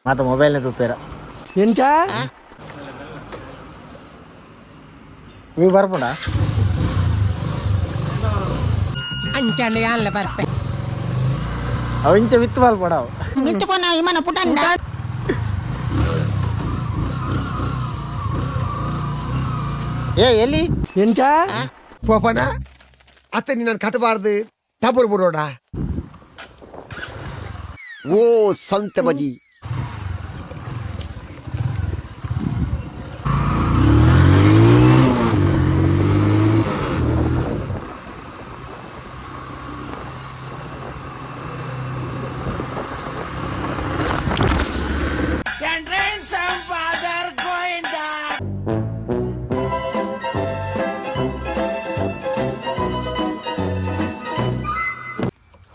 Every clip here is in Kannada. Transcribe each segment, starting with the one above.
ಮಾತ ಮೊಬೈಲ್ನೇ ತುಪ್ಪೇರ ಎಂಚ ನೀವು ಬರ್ಬೋಣ ಅಂಚಂಡೆ ಅಲ್ಲ ಬರ್ಪೆ ಅವು ಇಂಚ ವಿತ್ತು ಮಲ್ಪಡ ಅವು ಮಿತ್ತು ಪೋನ ವಿಮಾನ ಪುಟಂಡ ಏ ಎಲ್ಲಿ ಎಂಚ ಪೋಪನ ಅತ್ತೆ ನೀನು ಕಟ್ಟಬಾರ್ದು ತಬುರು ಬುರೋಡ ಓ ಸಂತ ಬಜಿ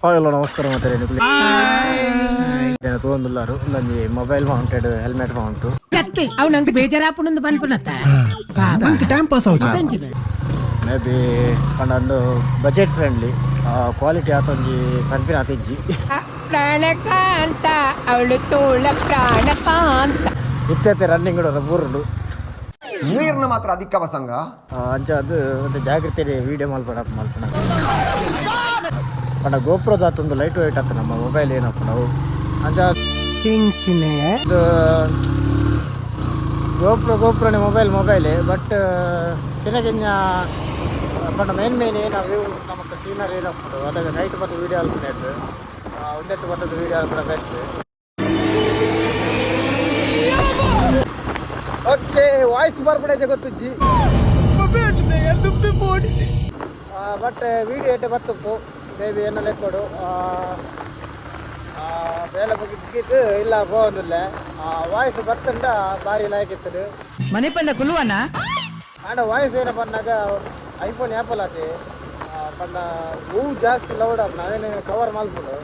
ಹಲೋ ನಮಸ್ಕಾರ ಮತ್ತೆ ತೊಗೊಂಡುಲ್ಲಾರು ಒಂದೊಂದು ಮೊಬೈಲ್ ಮೌಂಟೆಡ್ ಹೆಲ್ಮೆಟ್ ಮೌಂಟು ಅವ್ ನಂಗೆ ಬೇಜಾರಾಪುಣಂದು ಬಂದ್ಪನತ್ತ ಟೈಮ್ ಪಾಸ್ ಆಗುತ್ತೆ ಮೇ ಬಿ ಒಂದು ಬಜೆಟ್ ಫ್ರೆಂಡ್ಲಿ ಕ್ವಾಲಿಟಿ ಆತೊಂಜಿ ಕನ್ಪಿನ ಆತಿಜ್ಜಿ ಪ್ರಾಣಕಾಂತ ಅವಳು ತೋಳ ಪ್ರಾಣಕಾಂತ ಇತ್ತೆ ರನ್ನಿಂಗ್ ಬೂರುಂಡು ನೀರ್ನ ಮಾತ್ರ ಅಧಿಕ ಬಸಂಗ ಅಂಚ ಅದು ಮತ್ತೆ ಜಾಗ್ರತೆ ವೀಡಿಯೋ ಮಲ್ಪಡ ಪಂಡ ಗೋಪ್ರದ ಆತೊಂದು ಲೈಟ್ ವೈಟ್ ಆತ ನಮ್ಮ ಮೊಬೈಲ್ ಏನಪ್ಪ ನಾವು ಅಂಚ ಇದು ಗೋಪ್ರನೇ ಮೊಬೈಲೇ ಬಟ್ ಕೆನಗೆಂಜ ಪಂಡ ಮೇನ್ ಏನು ವ್ಯೂ ನಮಗೆ ಸೀನರಿ ಏನಪ್ಪ ಅದಾಗ ನೈಟ್ ಮತ್ತು ವೀಡಿಯೋ ಅಲ್ಪನೇದು ಒಂದೆಟ್ಟು ಬರ್ತದ ವೀಡಿಯೋ ಅಲ್ಪಡ ಬೆಸ್ಟ್ ಓಕೆ ವಾಯ್ಸ್ ಬರ್ಬಿಡೈತೆ ಗೊತ್ತುಜ್ಜಿ ಬಟ್ ವೀಡಿಯೋ ಏಟೆ ಬತ್ತುಪ್ಪು ಬೇಬಿ ಏನೋ ಲೆಕ್ಕೊಡು ಬೇಲೆ ಬಗ್ಗಿದ್ದು ಇಲ್ಲ ಹೋಗೋದಿಲ್ಲ ವಾಯ್ಸ್ ಬತ್ತಂಡ ಭಾರಿ ಲಾಯ್ಕಿತ್ತು ಮನೆ ಪಂಡ ಕುಲುವನ ಆಡ ವಾಯ್ಸ್ ಏನಪ್ಪ ಅಂದಾಗ ಐಫೋನ್ ಆ್ಯಪಲ್ ಆತಿ ಪಂಡ ಹೂ ಜಾಸ್ತಿ ಲೌಡ್ ಆಪ್ ನಾವೇನು ಕವರ್ ಮಾಡ್ಬಿಡು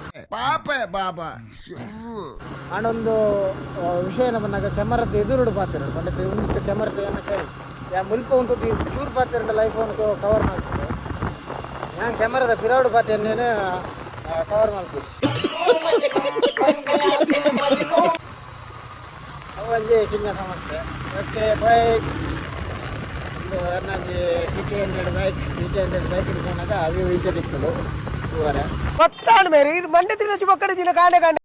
ಆಡೊಂದು ವಿಷಯ ಏನಪ್ಪ ಅಂದಾಗ ಕ್ಯಾಮರದ ಎದುರುಡು ಪಾತಿರ ಪಂಡ ಒಂದಿಷ್ಟು ಕ್ಯಾಮರದ ಏನೋ ಕೈ ಯಾ ಮುಲ್ಪ ಉಂಟು ಚೂರು ಪಾತಿರಂಡಲ್ಲ ಐಫೋನ್ ಕವರ್ ಮಾಡ್ಬಿಡು ನಾನು ಕ್ಯಾಮರದ ಪಿರಾಡು ಪಾತಿಯನ್ನೇನು ಕವರ್ ಮಾಡ್ಬೋದು ಅವಂಜಿ ಕಿನ್ನ ಸಮಸ್ಯೆ ಓಕೆ ಬೈಕ್ ಒಂದು ಸಿಟಿ 100 ಬೈಕ್ ಇಟ್ಕೊಂಡಾಗ ಅವು ಈಚೆ ತಿಕ್ಕಲು ಮಂಡೆ ತಿನ್ನ ಚುಮಕ್ಕಡೆ ದಿನ ಕಾಂಡೆ